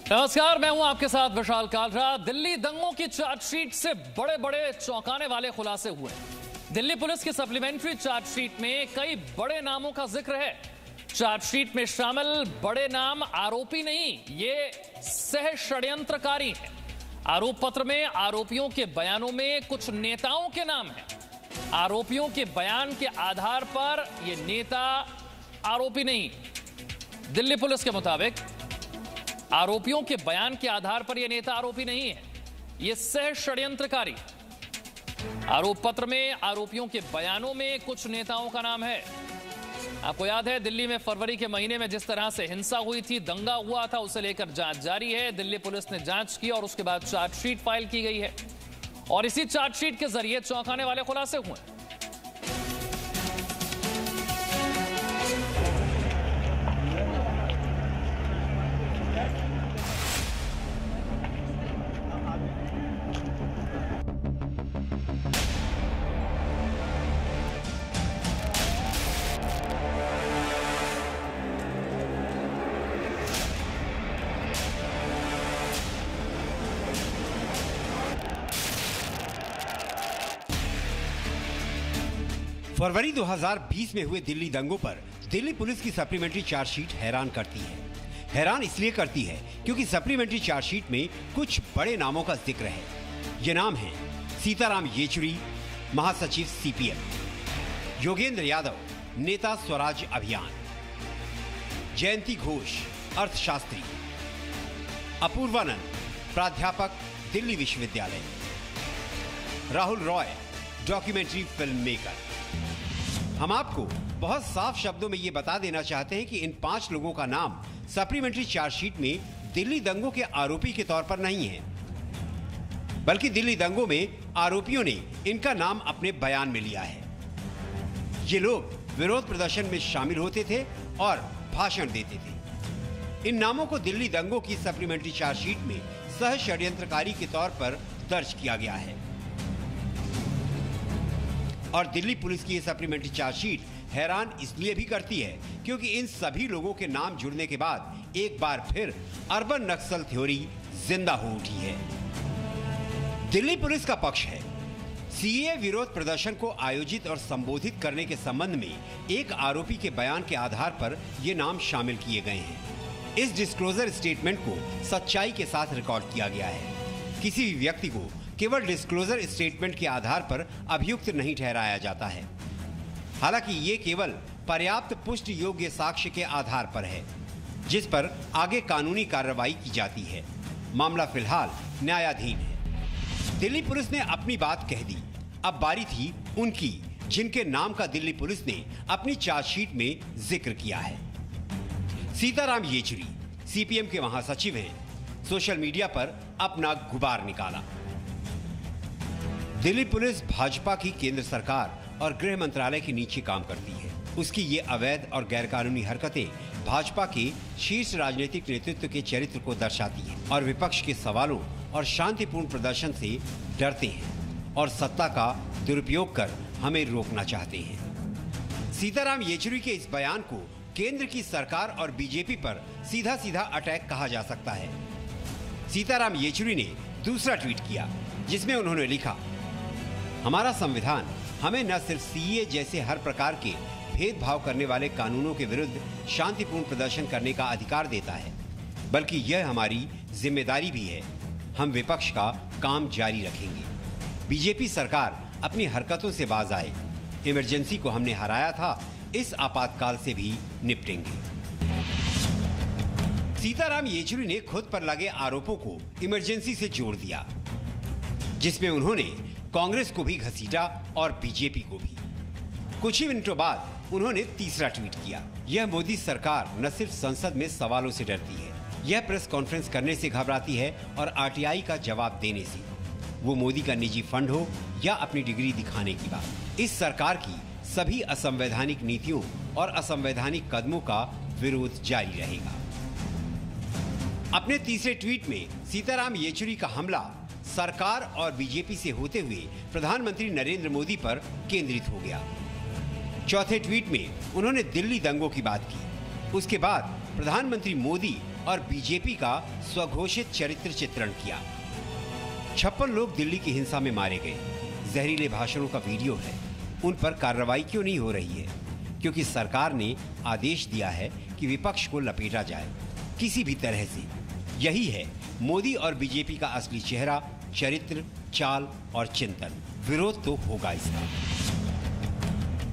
नमस्कार, मैं हूं आपके साथ विशाल कालरा। दिल्ली दंगों की चार्जशीट से बड़े बड़े चौंकाने वाले खुलासे हुए। दिल्ली पुलिस की सप्लीमेंट्री चार्जशीट में कई बड़े नामों का जिक्र है। चार्जशीट में शामिल बड़े नाम आरोपी नहीं, ये सह षड्यंत्रकारी हैं। आरोप पत्र में आरोपियों के बयानों में कुछ नेताओं के नाम हैं। आरोपियों के बयान के आधार पर ये नेता आरोपी नहीं। दिल्ली पुलिस के मुताबिक आरोपियों के बयान के आधार पर यह नेता आरोपी नहीं है, यह सह षड्यंत्रकारी। आरोप पत्र में आरोपियों के बयानों में कुछ नेताओं का नाम है। आपको याद है, दिल्ली में फरवरी के महीने में जिस तरह से हिंसा हुई थी, दंगा हुआ था, उसे लेकर जांच जारी है। दिल्ली पुलिस ने जांच की और उसके बाद चार्जशीट फाइल की गई है और इसी चार्जशीट के जरिए चौंकाने वाले खुलासे हुए। फरवरी 2020 में हुए दिल्ली दंगों पर दिल्ली पुलिस की सप्लीमेंट्री चार्जशीट हैरान करती है। हैरान इसलिए करती है क्योंकि सप्लीमेंट्री चार्जशीट में कुछ बड़े नामों का जिक्र है। ये नाम है सीताराम येचुरी, महासचिव सीपीएम, योगेंद्र यादव, नेता स्वराज अभियान, जयंती घोष, अर्थशास्त्री, अपूर्वानंद, प्राध्यापक, दिल्ली विश्वविद्यालय, Rahul Roy, documentary film maker. हम आपको बहुत साफ शब्दों में ये बता देना चाहते हैं कि इन 5 लोगों का नाम सप्लीमेंट्री चार्जशीट में दिल्ली दंगों के आरोपी के तौर पर नहीं है, बल्कि दिल्ली दंगों में आरोपियों ने इनका नाम अपने बयान में लिया है। ये लोग विरोध प्रदर्शन में शामिल होते थे और भाषण देते थे। इन नामों को दिल्ली दंगों की सप्लीमेंट्री चार्जशीट में सह षड्यंत्रकारी के तौर पर दर्ज किया गया है और दिल्ली पुलिस की ये सप्लीमेंट्री चार्जशीट हैरान इसलिए भी करती है क्योंकि इन सभी लोगों के नाम जुड़ने के बाद एक बार फिर अर्बन नक्सल थ्योरी जिंदा हो उठी है। दिल्ली पुलिस का पक्ष है, सीएए विरोध प्रदर्शन को आयोजित और संबोधित करने के संबंध में एक आरोपी के बयान के आधार पर ये नाम शामिल किए गए हैं। इस डिस्क्लोजर स्टेटमेंट को सच्चाई के साथ रिकॉर्ड किया गया है। किसी भी व्यक्ति को केवल डिस्क्लोजर स्टेटमेंट के आधार पर अभियुक्त नहीं ठहराया जाता है। हालांकि ये केवल पर्याप्त पुष्टि योग्य साक्ष्य के आधार पर है, जिस पर आगे कानूनी कार्रवाई की जाती है। मामला फिलहाल न्यायाधीन है। दिल्ली पुलिस ने अपनी बात कह दी, अब बारी थी उनकी, जिनके नाम का दिल्ली पुलिस ने अपनी चार्जशीट में जिक्र किया है। सीताराम येचुरी सीपीएम के महासचिव हैं, सोशल मीडिया पर अपना गुबार निकाला। दिल्ली पुलिस भाजपा की केंद्र सरकार और गृह मंत्रालय के नीचे काम करती है। उसकी ये अवैध और गैरकानूनी हरकतें भाजपा के शीर्ष राजनीतिक नेतृत्व के चरित्र को दर्शाती हैं और विपक्ष के सवालों और शांतिपूर्ण प्रदर्शन से डरते हैं और सत्ता का दुरुपयोग कर हमें रोकना चाहते हैं। सीताराम येचुरी के इस बयान को केंद्र की सरकार और बीजेपी पर सीधा सीधा अटैक कहा जा सकता है। सीताराम येचुरी ने दूसरा ट्वीट किया, जिसमें उन्होंने लिखा, हमारा संविधान हमें न सिर्फ सीए जैसे हर प्रकार के भेदभाव करने वाले कानूनों के विरुद्ध शांतिपूर्ण प्रदर्शन करने का अधिकार देता है, बल्कि यह हमारी जिम्मेदारी भी है। हम विपक्ष का काम जारी रखेंगे। बीजेपी सरकार अपनी हरकतों से बाज आए। इमरजेंसी को हमने हराया था, इस आपातकाल से भी निपटेंगे। सीताराम येचुरी ने खुद पर लगे आरोपों को इमरजेंसी से जोड़ दिया, जिसमें उन्होंने कांग्रेस को भी घसीटा और बीजेपी को भी। कुछ ही मिनटों बाद उन्होंने तीसरा ट्वीट किया, यह मोदी सरकार न सिर्फ संसद में सवालों से डरती है, यह प्रेस कॉन्फ्रेंस करने से घबराती है और आरटीआई का जवाब देने से, वो मोदी का निजी फंड हो या अपनी डिग्री दिखाने की बात। इस सरकार की सभी असंवैधानिक नीतियों और असंवैधानिक कदमों का विरोध जारी रहेगा। अपने तीसरे ट्वीट में सीताराम येचुरी का हमला सरकार और बीजेपी से होते हुए प्रधानमंत्री नरेंद्र मोदी पर केंद्रित हो गया। चौथे ट्वीट में उन्होंने दिल्ली दंगों की बात की। उसके बाद प्रधानमंत्री मोदी और बीजेपी का स्वघोषित चरित्र चित्रण किया। 56 लोग दिल्ली की हिंसा में मारे गए। जहरीले भाषणों का वीडियो है। उन पर कार्रवाई क्यों नहीं हो रही है? क्योंकि सरकार ने आदेश दिया है कि विपक्ष को लपेटा जाए किसी भी तरह से। यही है मोदी और बीजेपी का असली चेहरा, चरित्र, चाल और चिंतन। विरोध तो होगा इसका।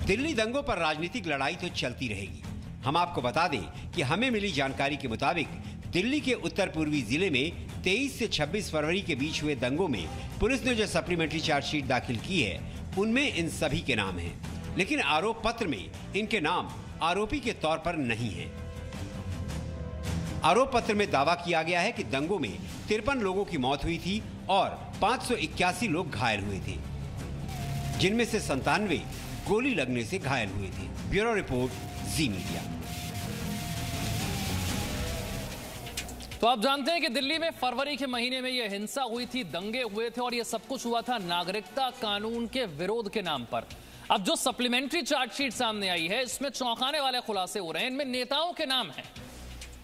दिल्ली दंगों पर राजनीतिक लड़ाई तो चलती रहेगी। हम आपको बता दें कि हमें मिली जानकारी के मुताबिक दिल्ली के उत्तर पूर्वी जिले में 23 से 26 फरवरी के बीच हुए दंगों में पुलिस ने जो सप्लीमेंट्री चार्जशीट दाखिल की है उनमें इन सभी के नाम हैं, लेकिन आरोप पत्र में इनके नाम आरोपी के तौर पर नहीं है। आरोप पत्र में दावा किया गया है कि दंगों में 53 लोगों की मौत हुई थी और 581 लोग घायल हुए थे, जिनमें से 97 गोली लगने से घायल हुए थे। ब्यूरो रिपोर्ट, जी मीडिया। तो आप जानते हैं कि दिल्ली में फरवरी के महीने में यह हिंसा हुई थी, दंगे हुए थे और यह सब कुछ हुआ था नागरिकता कानून के विरोध के नाम पर। अब जो सप्लीमेंट्री चार्जशीट सामने आई है, इसमें चौंकाने वाले खुलासे हो रहे हैं। इनमें नेताओं के नाम हैं,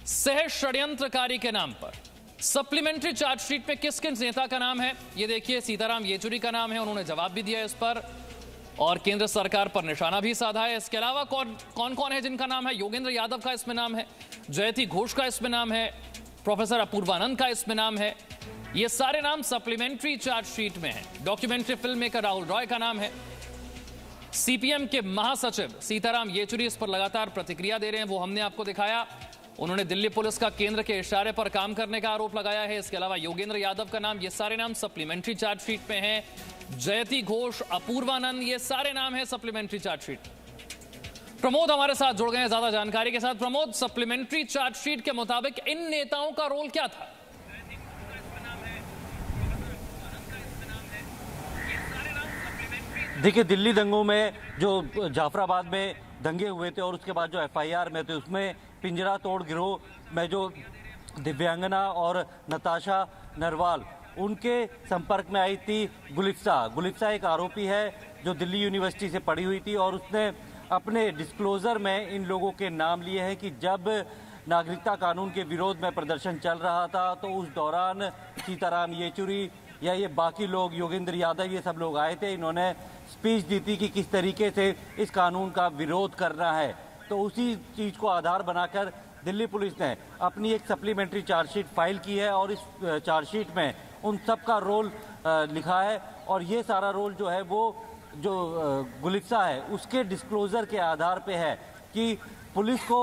सह षड्यंत्रकारी के नाम पर। सप्लीमेंट्री चार्जशीट में किस किस नेता का नाम है ये देखिए। सीताराम येचुरी का नाम है, उन्होंने जवाब भी दिया इस पर और केंद्र सरकार पर निशाना भी साधा है। इसके अलावा कौन कौन है जिनका नाम है? योगेंद्र यादव का इसमें नाम है, जयति घोष का इसमें नाम है, प्रोफेसर अपूर्वानंद का इसमें नाम है। ये सारे नाम सप्लीमेंट्री चार्जशीट में है। Documentary film maker Rahul Roy का नाम है। सीपीएम के महासचिव सीताराम येचुरी इस पर लगातार प्रतिक्रिया दे रहे हैं, वो हमने आपको दिखाया। उन्होंने दिल्ली पुलिस का केंद्र के इशारे पर काम करने का आरोप लगाया है। इसके अलावा योगेंद्र यादव का नाम, ये सारे नाम सप्लीमेंट्री चार्जशीट में हैं। जयति घोष, अपूर्वानंद, ये सारे नाम है सप्लीमेंट्री चार्जशीट। प्रमोद हमारे साथ जुड़ गए हैं ज्यादा जानकारी के साथ। प्रमोद, सप्लीमेंट्री चार्जशीट के मुताबिक इन नेताओं का रोल क्या था? देखिए, दिल्ली दंगों में जो जाफराबाद में दंगे हुए थे और उसके बाद जो एफआईआर में थे, उसमें पिंजरा तोड़ गिरोह में जो दिव्यांगना और नताशा नरवाल उनके संपर्क में आई थी गुलिफ्सा एक आरोपी है जो दिल्ली यूनिवर्सिटी से पढ़ी हुई थी और उसने अपने डिस्क्लोजर में इन लोगों के नाम लिए हैं कि जब नागरिकता कानून के विरोध में प्रदर्शन चल रहा था तो उस दौरान सीताराम येचुरी या ये बाकी लोग, योगेंद्र यादव, ये सब लोग आए थे। इन्होंने स्पीच दी थी कि किस तरीके से इस कानून का विरोध करना है। तो उसी चीज़ को आधार बनाकर दिल्ली पुलिस ने अपनी एक सप्लीमेंट्री चार्जशीट फाइल की है और इस चार्जशीट में उन सब का रोल लिखा है और ये सारा रोल जो है वो जो गुलिफ्सा है उसके डिस्क्लोजर के आधार पे है कि पुलिस को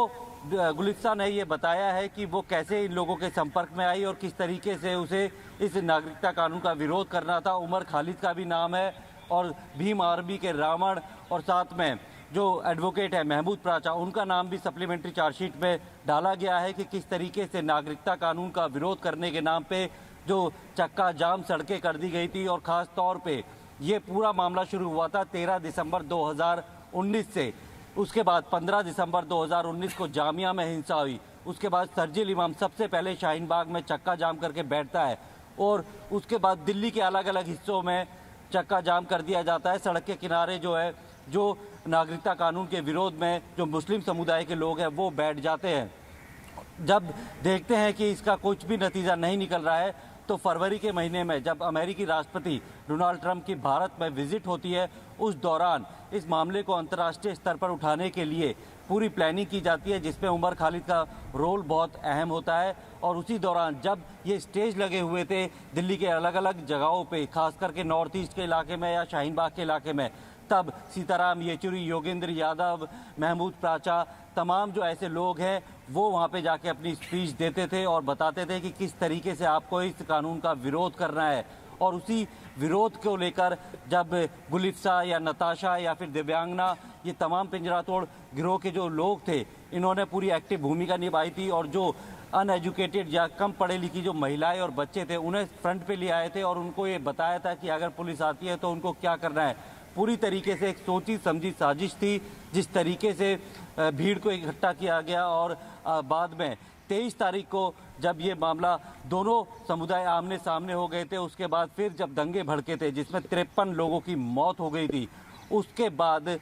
गुलिफ्सा ने ये बताया है कि वो कैसे इन लोगों के संपर्क में आई और किस तरीके से उसे इस नागरिकता कानून का विरोध करना था। उमर खालिद का भी नाम है और भीम आर्मी के रावण और साथ में जो एडवोकेट है महमूद प्राचा, उनका नाम भी सप्लीमेंट्री चार्जशीट में डाला गया है कि किस तरीके से नागरिकता कानून का विरोध करने के नाम पे जो चक्का जाम सड़कें कर दी गई थी। और ख़ास तौर पे ये पूरा मामला शुरू हुआ था 13 दिसंबर 2019 से। उसके बाद 15 दिसंबर 2019 को जामिया में हिंसा हुई। उसके बाद सर्जिल इमाम सबसे पहले शाहीन बाग में चक्का जाम करके बैठता है और उसके बाद दिल्ली के अलग अलग हिस्सों में चक्का जाम कर दिया जाता है। सड़क के किनारे जो है, जो नागरिकता कानून के विरोध में जो मुस्लिम समुदाय के लोग हैं वो बैठ जाते हैं। जब देखते हैं कि इसका कुछ भी नतीजा नहीं निकल रहा है तो फरवरी के महीने में जब अमेरिकी राष्ट्रपति डोनाल्ड ट्रंप की भारत में विजिट होती है, उस दौरान इस मामले को अंतर्राष्ट्रीय स्तर पर उठाने के लिए पूरी प्लानिंग की जाती है जिसमें उमर खालिद का रोल बहुत अहम होता है। और उसी दौरान जब ये स्टेज लगे हुए थे दिल्ली के अलग अलग जगहों पे, खास करके नॉर्थ ईस्ट के इलाके में या शाहीन बाग के इलाके में, तब सीताराम येचुरी, योगेंद्र यादव, महमूद प्राचा, तमाम जो ऐसे लोग हैं वो वहाँ पे जाके अपनी स्पीच देते थे और बताते थे कि किस तरीके से आपको इस कानून का विरोध करना है। और उसी विरोध को लेकर जब गुलिफ्सा या नताशा या फिर दिव्यांगना, ये तमाम पिंजरा तोड़ गिरोह के जो लोग थे, इन्होंने पूरी एक्टिव भूमिका निभाई थी और जो अनएजुकेटेड या कम पढ़े लिखी जो महिलाएं और बच्चे थे उन्हें फ्रंट पे ले आए थे और उनको ये बताया था कि अगर पुलिस आती है तो उनको क्या करना है। पूरी तरीके से एक सोची समझी साजिश थी जिस तरीके से भीड़ को इकट्ठा किया गया। और बाद में 23 तारीख को जब ये मामला दोनों समुदाय आमने सामने हो गए थे, उसके बाद फिर जब दंगे भड़के थे जिसमें 53 लोगों की मौत हो गई थी, उसके बाद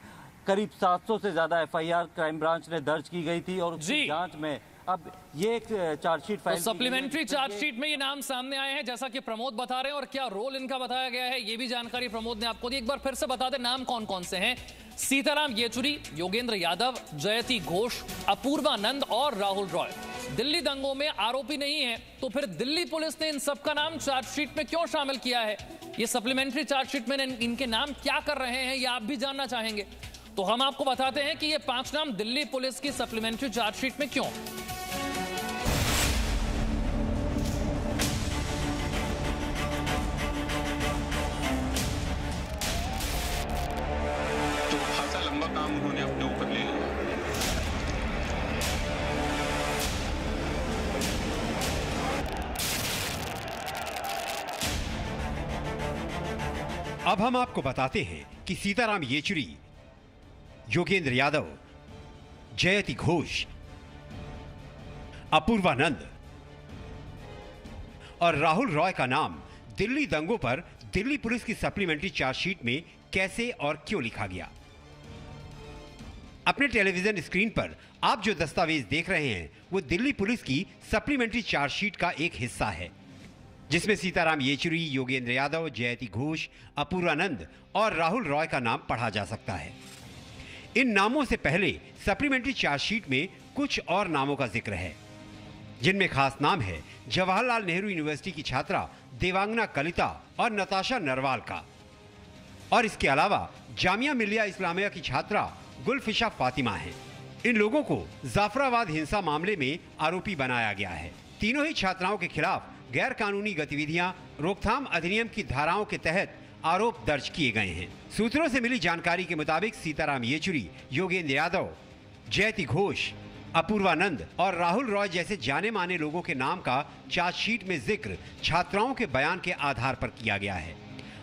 करीब 700 से ज़्यादा एफआईआर क्राइम ब्रांच ने दर्ज की गई थी और उसकी जांच में अब ये एक चार्जशीट तो फाइल सप्लीमेंट्री चार्जशीट में ये नाम सामने आए हैं जैसा कि प्रमोद बता रहे हैं, और क्या रोल इनका बताया गया है ये भी जानकारी प्रमोद ने आपको दी। एक बार फिर से बता दें नाम कौन कौन से हैं। सीताराम येचुरी, योगेंद्र यादव, जयति घोष, अपूर्वानंद और राहुल रॉय दिल्ली दंगों में आरोपी नहीं है, तो फिर दिल्ली पुलिस ने इन सबका नाम चार्जशीट में क्यों शामिल किया है? ये सप्लीमेंट्री चार्जशीट में इनके नाम क्या कर रहे हैं, ये आप भी जानना चाहेंगे, तो हम आपको बताते हैं कि ये 5 नाम दिल्ली पुलिस की सप्लीमेंट्री चार्जशीट में क्यों। तो खासा लंबा काम उन्होंने अपने ऊपर ले लिया। अब हम आपको बताते हैं कि सीताराम येचुरी, योगेंद्र यादव, जयति घोष, अपूर्वानंद और राहुल रॉय का नाम दिल्ली दंगों पर दिल्ली पुलिस की सप्लीमेंट्री चार्जशीट में कैसे और क्यों लिखा गया। अपने टेलीविजन स्क्रीन पर आप जो दस्तावेज देख रहे हैं वो दिल्ली पुलिस की सप्लीमेंट्री चार्जशीट का एक हिस्सा है, जिसमें सीताराम येचुरी, योगेंद्र यादव, जयति घोष, अपूर्वानंद और राहुल रॉय का नाम पढ़ा जा सकता है। इन नामों से पहले सप्लीमेंट्री चार्जशीट में कुछ और नामों का जिक्र है, जिनमें खास नाम है जवाहरलाल नेहरू यूनिवर्सिटी की छात्रा देवांगना कलिता और नताशा नरवाल का, और इसके अलावा जामिया मिलिया इस्लामिया की छात्रा गुलफिशा फातिमा है। इन लोगों को जाफराबाद हिंसा मामले में आरोपी बनाया गया है। तीनों ही छात्राओं के खिलाफ गैर कानूनी गतिविधियां रोकथाम अधिनियम की धाराओं के तहत आरोप दर्ज किए गए हैं। सूत्रों से मिली जानकारी के मुताबिक सीताराम येचुरी, योगेंद्र यादव, जयति घोष, अपूर्वानंद और राहुल रॉय जैसे जाने माने लोगों के नाम का चार्जशीट में जिक्र छात्राओं के बयान के आधार पर किया गया है।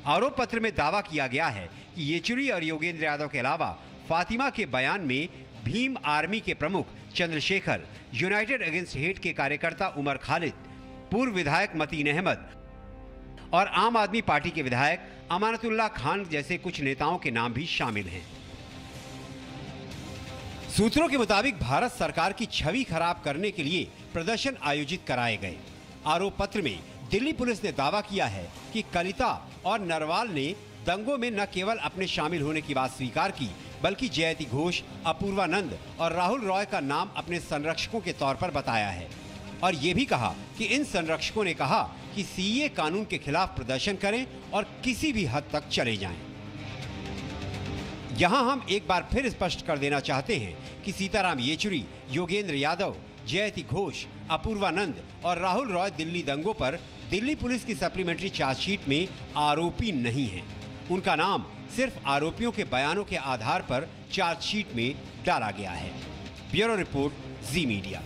आरोप पत्र में दावा किया गया है कि येचुरी और योगेंद्र यादव के अलावा फातिमा के बयान में भीम आर्मी के प्रमुख चंद्रशेखर, यूनाइटेड अगेंस्ट हेट के कार्यकर्ता उमर खालिद, पूर्व विधायक मतीन अहमद और आम आदमी पार्टी के विधायक अमानतुल्लाह खान जैसे कुछ नेताओं के नाम भी शामिल हैं। सूत्रों के मुताबिक भारत सरकार की छवि खराब करने के लिए प्रदर्शन आयोजित कराए गए। आरोप पत्र में दिल्ली पुलिस ने दावा किया है कि कलिता और नरवाल ने दंगों में न केवल अपने शामिल होने की बात स्वीकार की, बल्कि जयति घोष, अपूर्वानंद और राहुल रॉय का नाम अपने संरक्षकों के तौर पर बताया है, और ये भी कहा कि इन संरक्षकों ने कहा कि सीए कानून के खिलाफ प्रदर्शन करें और किसी भी हद तक चले जाएं। यहां हम एक बार फिर स्पष्ट कर देना चाहते हैं कि सीताराम येचुरी, योगेंद्र यादव, जयति घोष, अपूर्वानंद और राहुल रॉय दिल्ली दंगों पर दिल्ली पुलिस की सप्लीमेंट्री चार्जशीट में आरोपी नहीं हैं। उनका नाम सिर्फ आरोपियों के बयानों के आधार पर चार्जशीट में डाला गया है। ब्यूरो रिपोर्ट, जी मीडिया।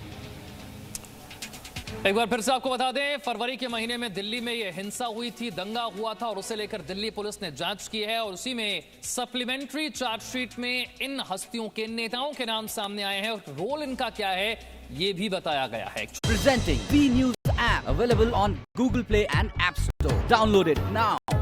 एक बार फिर से आपको बता दें, फरवरी के महीने में दिल्ली में ये हिंसा हुई थी, दंगा हुआ था, और उसे लेकर दिल्ली पुलिस ने जांच की है, और उसी में सप्लीमेंट्री चार्जशीट में इन हस्तियों के, नेताओं के नाम सामने आए हैं, और रोल इनका क्या है ये भी बताया गया है। Presenting B News app available on Google Play and App Store. Download it now.